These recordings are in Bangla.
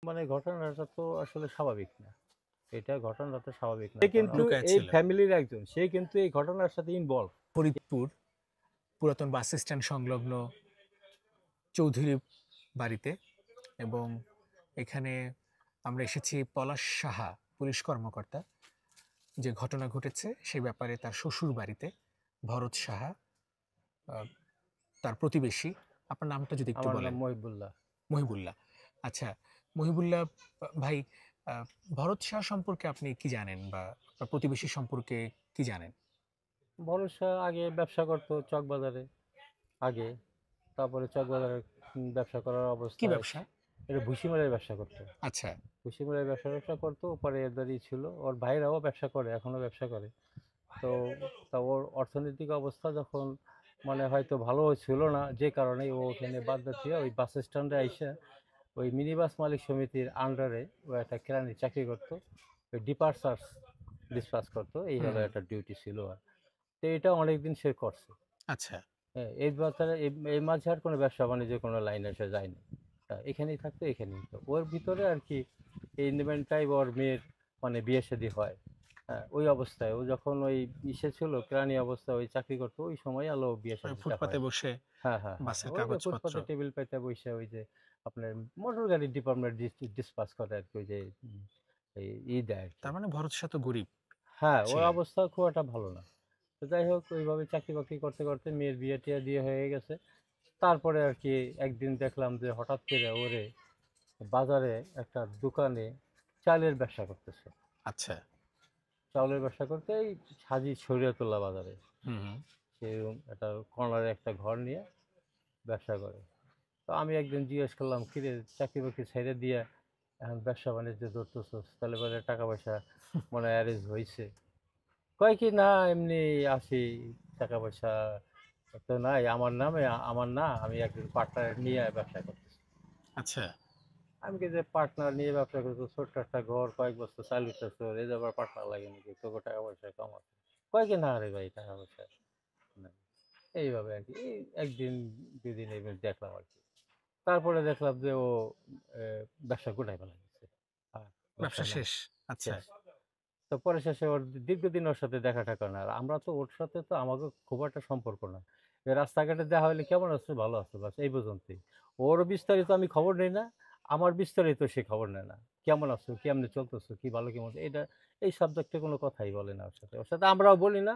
মানে ঘটনাটা তো আসলে স্বাভাবিক না। এটা ঘটনাটা স্বাভাবিক না। সে কারণ কিন্তু লুকায় এই ছিল। ফ্যামিলির একজন। সে কিন্তু এই ঘটনার সাথে ইনভলভ। ফরিদপুর পুরাতন বাস স্ট্যান্ড সংলগ্ন চৌধুরী বাড়িতে, এবং এখানে আমরা এসেছি পলাশ সাহা পুলিশ কর্মকর্তা, যে ঘটনা ঘটেছে সে ব্যাপারে তার শ্বশুর বাড়িতে, ভরত সাহা তার প্রতিবেশী। আপনার নামটা যদি একটু আমার নাম বলেন। মহিবুল্লাহ। মহিবুল্লাহ। আচ্ছা, মহিবুল্লাহ ভাই, ভরত শাহ সম্পর্কে আপনি কি জানেন, বা আপনার প্রতিবেশী সম্পর্কে কি জানেন? ভরসা আগে ব্যবসা করতো চকবাজারে আগে। তারপরে চকবাজারে ব্যবসা করার কি অবস্থায় ব্যবসা? এটা ভুসিমালের ব্যবসা করতো। আচ্ছা। ভুসিমালের ব্যবসা করতো। পরে এদেরই ছিল। ওর ভাইরাও ব্যবসা করে, এখনো ব্যবসা করে। তো ওর অর্থনৈতিক অবস্থা যখন মানে হয়তো ভালো ছিল না, যে কারণে ও ওখানে বাদ দিয়ে ওই বাস স্ট্যান্ডে আইসা ওই মিনি বাস মালিক সমিতির আন্ডারে ও একটা কেরানির চাকরি করতো। ওই ডিপার্চার্স ডিসপাস করতো, এই হলো একটা ডিউটি ছিল। আর তো এটা অনেকদিন সে করছে। আচ্ছা। হ্যাঁ, এই বাজারে এই মাঝে আর কোনো ব্যবসা বাণিজ্যের কোনো লাইনে সে যায়নি। এখানেই থাকতো, এখানেই তো ওর ভিতরে আর কি এই ইভেন্টটাই ওর মেয়ের মানে বিয়ে শাদী হয়। হ্যাঁ, ওই অবস্থায় ও যখন ওই ইসে ছিল কেরানি অবস্থায় ওই চাকরি করতো, ওই সময় আলো বিয়ে ওই শাদীটা ফুটপাতে হয়। বসে হ্যাঁ হ্যাঁ হ্যাঁ বাসের ওই যে কাগজপত্র। ফুটপাতে টেবিল পাইতে বসে ওই যে আপনার মোটর গাড়ি ডিপার্টমেন্ট ডিসপাস করে আর কি, ওই যে এই দেয় আর কি। তার মানে ভরত শাহ তো গরিব হ্যাঁ, ওর ছিলেন। অবস্থা খুব একটা ভালো না। তো যাই হোক, ওইভাবে চাকরি বাকরি করতে করতে মেয়ের বিয়ে টিয়ে দিয়ে হয়ে গেছে। তারপরে আর কি একদিন দেখলাম যে হঠাৎ করে ওরে বাজারে একটা দোকানে চালের ব্যবসা করতেছে। আচ্ছা। চাউলের ব্যবসা করতে এই হাজী শরীয়তুল্লাহ বাজারে হুম হুম। সেরকম একটা কর্নারে একটা ঘর নিয়ে ব্যবসা করে। তো আমি একদিন জিজ্ঞেস করলাম, কিরে চাকরি বাকরি ছেড়ে দিয়ে এখন ব্যবসা বাণিজ্য ধরতেছস, তাহলে বলে টাকা পয়সা মনে হয় অ্যারেঞ্জ হয়েছে। কয় কি না এমনি আসি, টাকা পয়সা তো নাই আমার নামে, আমার না, আমি একজন পার্টনার নিয়ে ব্যবসা করতেছি। আচ্ছা। আমি কি যে পার্টনার নিয়ে ব্যবসা করছো, ছোট্ট একটা ঘর, কয়েক বছর চালিয়েছো, এই যে আবার পার্টনার লাগে নাকি, তোকে টাকা পয়সা কম আছে? কয় কি না রে ভাই, টাকা পয়সা নাই। এইভাবে আর কি এই একদিন দুদিন এই দেখলাম আর কি। তারপরে দেখলাম যে ও ব্যবসা গোটাই ফেলা গেছে, আর ব্যবসা ব্যবসা নাই, শেষ। আচ্ছা। শেষ। তো পরে শেষে ওর দীর্ঘদিন ওর সাথে দেখা টাকা না, আর আমরা তো ওর সাথে তো আমাকে খুব একটা সম্পর্ক না। এই রাস্তাঘাটে দেখা হলে কেমন আছো, ভালো আছো, বাস এই পর্যন্তই। ওর বিস্তারিত আমি খবর নেই না, আমার বিস্তারিত সে খবর নেয় না। কেমন আছো, কেমনে চলতেছো, কি ভালো কেমন, এটা এই সাবজেক্টে কোনো কথাই বলে না ওর সাথে। ওর সাথে আমরাও বলি না,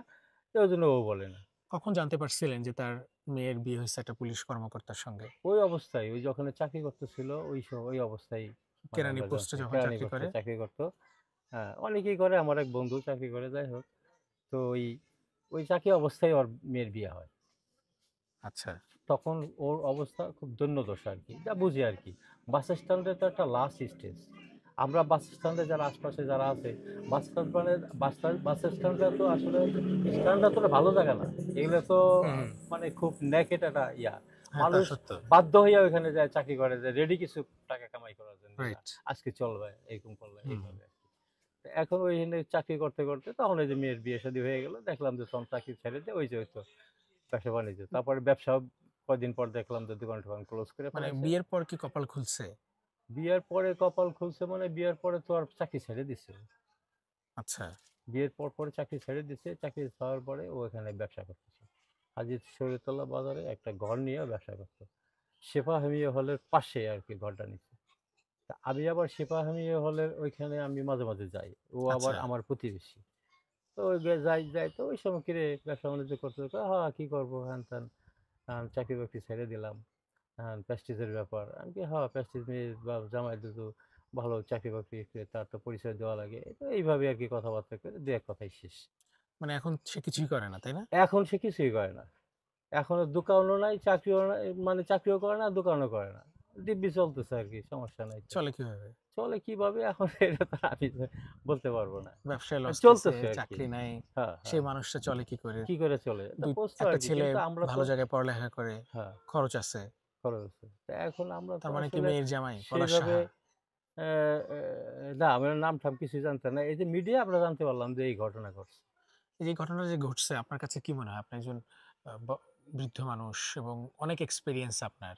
ওই জন্য ও বলে না। কখন জানতে পারছিলেন যে তার মেয়ের বিয়ে হয়েছে একটা পুলিশ কর্মকর্তার সঙ্গে? ওই অবস্থায়, ওই যখন চাকরি করতেছিল ওই ওই অবস্থায় মানে কেরানি আমরা পোস্টে জানছি, যখন কেরানি চাকরি করতে করে। চাকরি করতো। হ্যাঁ, অনেকেই করে, আমার এক বন্ধু চাকরি করে, যাই হোক। তো ওই ওই চাকরি অবস্থায় ওর মেয়ের বিয়ে হয়। আচ্ছা। তখন ওর অবস্থা খুব দৈন্যদশা আর কি, যা বুঝি আর কি। বাস স্ট্যান্ডে তো একটা লাস্ট স্টেজ। আমরা বাস স্ট্যান্ডে যারা আশপাশে যারা আছে, বাস স্ট্যান্ড মানে বাস স্ট্যান্ডটা তো আসলে স্ট্যান্ডটা তো ভালো জায়গা না। এগুলো তো হুম। মানে খুব নেকেট একটা ইয়া। হ্যাঁ, তা মানুষ সত্য। বাধ্য হইয়া ওইখানে যায় চাকরি করে, যে রেডি কিছু টাকা কামাই করার জন্য, না রাইট। আজকে চলবে এরকম করলে হুম। এইভাবে আর কি। তো এখন ওইখানে চাকরি করতে করতে তখন ওই যে মেয়ের বিয়ে শাদী হয়ে গেল, দেখলাম যে তখন চাকরি ছেড়ে দিয়ে ওই যে হয়তো ব্যবসা বাণিজ্য, তারপরে ব্যবসা কয়দিন পর দেখলাম যে দোকান টোকান ক্লোজ করে মানে ফেলাইছে। বিয়ের পর কি কপাল খুলছে? বিয়ের পরে কপাল খুলছে মানে বিয়ের পরে তো আর চাকরি ছেড়ে দিছে। আচ্ছা। বিয়ের পর পরে চাকরি ছেড়ে দিছে, চাকরি ছাড়ার পরে ও এখানে ব্যবসা করতেছে। হাজী শরীয়তুল্লাহ বাজারে একটা ঘর নিয়ে ব্যবসা করতো। শেফা হামিয়া হলের পাশে আর কি ঘরটা নিচ্ছে। তা আমি আবার শেফা হামিয়া হলের ওইখানে আমি মাঝে মাঝে যাই। ও আবার আচ্ছা। আমার প্রতিবেশী। তো ওই যাই তো ওই সময় কিরে ব্যবসা বাণিজ্য করতে, হ্যাঁ কি করবো হ্যান ত্যান, চাকরি বাকরি ছেড়ে দিলাম। হ্যাঁ, প্রেস্টিজের ব্যাপার। আমি কি, হ্যাঁ প্রেস্টিজ মেয়ে বা জামাই দুটো ভালো চাকরি বাকরি করে তার তো পরিচয় দেওয়া লাগে। তো এইভাবে আর কি কথাবার্তা করে দু এক কথাই শেষ। মানে এখন সে কিছুই করে না, তাই না? এখন সে কিছুই করে না। এখন ওর দোকানও নাই, চাকরিও নাই, মানে চাকরিও করে না, দোকানও করে না। দিব্যি চলতেছে আর কি, সমস্যা নাই তো। চলে কিভাবে? চলে কিভাবে এখন এটা তো আমি তো বলতে পারবো না। ব্যবসায় লস খাইছে, চলতেছে আর কি। চাকরি নাই। হ্যাঁ, সেই হ্যাঁ। মানুষটা চলে কি করে? কি করে চলে? তা করছো আর একটা কি। ছেলে কিন্তু আমরা তো ভালো জায়গায় পড়ালেখা করে, হ্যাঁ, খরচ আছে। খরচ আছে। তা এখন আমরা তো তার মানে কি আসলে মেয়ের জামাই পলাশ সেইভাবে সাহা? অ্যা না, আমরা নাম ঠাম কিছুই জানতাম না। এই যে মিডিয়া আমরা জানতে পারলাম যে এই ঘটনা ঘটছে। এই যে ঘটনা যে ঘটছে, আপনার কাছে কি মনে হয়? আপনি একজন বৃদ্ধ মানুষ এবং অনেক এক্সপেরিয়েন্স আপনার।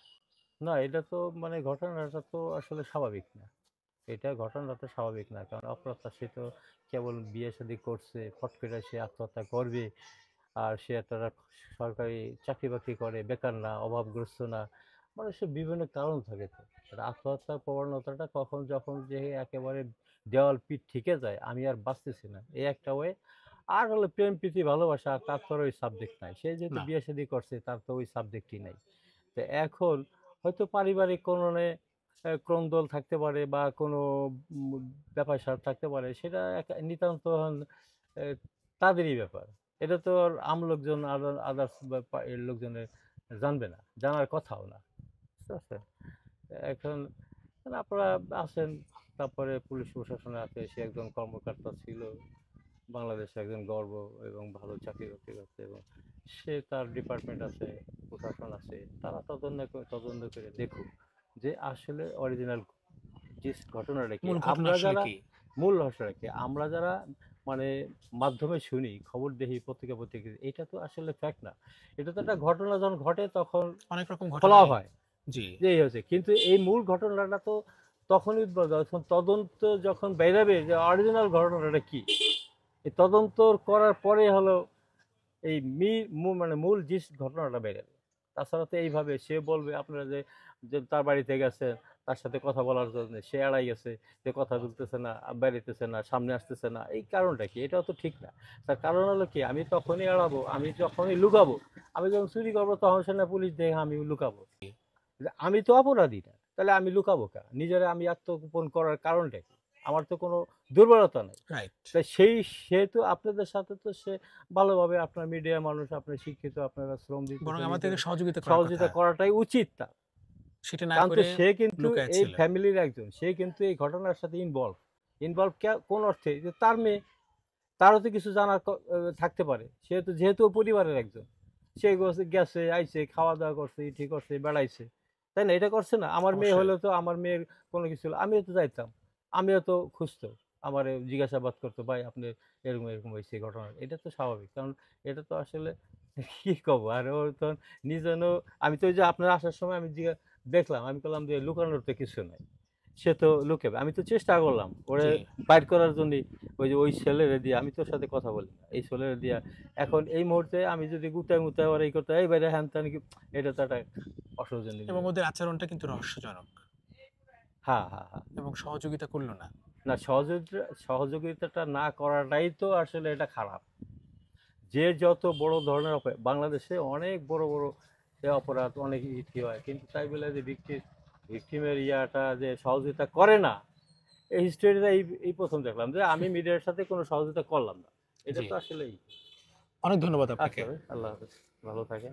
না, এটা তো মানে ঘটনাটা তো আসলে স্বাভাবিক না। এটা ঘটনা তো স্বাভাবিক না, কারণ অপ্রত্যাশিত কেবল বিয়ে শাদী করছে, ফট করে সে আত্মহত্যা করবে। আর সে একটা সরকারি চাকরি বাকরি করে, বেকার না, অভাবগ্রস্ত না, মানুষের বিভিন্ন কারণ থাকে। তো এটা আত্মহত্যার প্রবণতাটা কখন যখন যে একেবারে দেওয়াল পিঠ ঠিকে যায়, আমি আর বাঁচতেছি না, এই একটা ওয়ে। আর হলো প্রেম প্রীতি ভালোবাসা, তার তো আর ওই সাবজেক্ট নাই, সে যেহেতু না। বিয়ে শাদী করছে তার তো ওই সাবজেক্টই নাই। তো এখন হয়তো পারিবারিক কোনো ক্রন্দল থাকতে পারে বা কোনো উম, ব্যাপার স্যাপার থাকতে পারে, সেটা নিতান্ত এ, তাদেরই ব্যাপার। এটা তো আর আম লোকজন আদার্স এর লোকজনের জানবে না, জানার কথাও না। বুঝতে পারছেন? এখন আপনারা আছেন, তারপরে পুলিশ প্রশাসনে আছে, সে একজন কর্মকর্তা ছিল, বাংলাদেশে একজন গর্ব এবং ভালো চাকরি বাকরি করছে, এবং সে তার ডিপার্টমেন্ট আছে, প্রশাসন আছে, তারা তদন্ত করে দেখুক যে আসলে অরিজিনাল যে ঘটনাটা কি। মূল ঘটনা আমরা আসলে যারা কি? মূল রহস্যটা কি, আমরা যারা মানে মাধ্যমে শুনি, খবর দেখি, পত্রিকা পত্রিকা, এটা তো আসলে ফ্যাক্ট না। এটা তো একটা ঘটনা যখন ঘটে তখন অনেক রকম খোলা ঘটনা। হয় জি। যে এই হচ্ছে, কিন্তু এই মূল ঘটনাটা তো তখনই যখন তদন্ত যখন বেরাবে যে অরিজিনাল ঘটনাটা কি। এই তদন্ত করার পরে হলো এই মানে মূল যে ঘটনাটা বেরাবে। তাছাড়া তো এইভাবে সে বলবে আপনারা যে যে তার বাড়িতে গেছে, তার সাথে কথা বলার জন্য সে এড়াই গেছে, যে কথা বলতেছে না, বেরিতেছে না, সামনে আসতেছে না, এই কারণটা কি? এটাও তো ঠিক না। তার কারণ হলো কি, আমি তখনই এড়াবো, আমি যখনই লুকাবো, আমি যখন চুরি করবো তখন সে না পুলিশ দেখে আমি লুকাবো। যে আমি তো অপরাধী না, তাহলে আমি লুকাবো কেন? নিজেরা আমি আত্মগোপন করার কারণটা কি? আমার তো কোনো দুর্বলতা নাই। রাইট। তাই সেহেতু আপনাদের সাথে তো সে ভালোভাবে, আপনার মিডিয়া মানুষ, আপনার শিক্ষিত, আপনারা শ্রম বরং দিতেছেন, আমাদেরকে সহযোগিতা করার সহযোগিতা কথা। করাটাই উচিত তার। সেটা না কারণ তো করে সে কিন্তু লুকায় এই ছিল। ফ্যামিলির একজন, সে কিন্তু এই ঘটনার সাথে ইনভলভ কোন অর্থে, যে তার মেয়ে, তারও তো কিছু জানার থাকতে পারে। যেহেতু ও পরিবারের একজন, সে গেছে আইছে, খাওয়া দাওয়া করছে, ঠিক করছে, বেড়াইছে, তাই না? এটা করছে না? আমার মেয়ে অবশ্যই। হলে তো, আমার মেয়ের কোনো কিছু হলে আমিও তো যাইতাম, আমিও তো খুঁজতো, আমার জিজ্ঞাসাবাদ করতো, ভাই আপনি এরকম এরকম হয়েছে এই ঘটনা। এটা তো স্বাভাবিক, কারণ এটা তো আসলে কি কব আর, ওর তো নিজেও, আমি তো ওই যে আপনার আসার সময় আমি দেখলাম, আমি বললাম যে লুকানোর তো কিছু নাই, সে তো লুকাবে। আমি তো চেষ্টা করলাম ওরে জি। বাইর করার জন্য, ওই যে ওই ছেলেরে দিয়ে, আমি তোর সাথে কথা বলি না, এই ছেলেরে দিয়া। এখন এই মুহূর্তে আমি যদি গুতায় মুতায় ওর এই করতে, এই বাইরে হ্যান ত্যান কি, এটা তো একটা অসৌজন্য। এবং ওদের আচরণটা কিন্তু রহস্যজনক হ্যাঁ, হ্যাঁ, হ্যাঁ। এবং সহযোগিতা করলো না। না, সহযোগিতাটা না করাটাই তো আসলে এটা খারাপ। যে যত বড় ধরনের বাংলাদেশে অনেক বড় বড় অপরাধ, অনেক ইতি হয়, কিন্তু তাই বলে যে ভিকটিমের ইয়াটা যে সহযোগিতা করে না, এই হিস্টোরিটা এই প্রথম দেখলাম যে আমি মিডিয়ার সাথে কোনো সহযোগিতা করলাম না। এটা জি। তো আসলেই। অনেক ধন্যবাদ আচ্ছা আপনাকে। ভাই, আল্লাহ হাফেজ, ভালো থাকেন।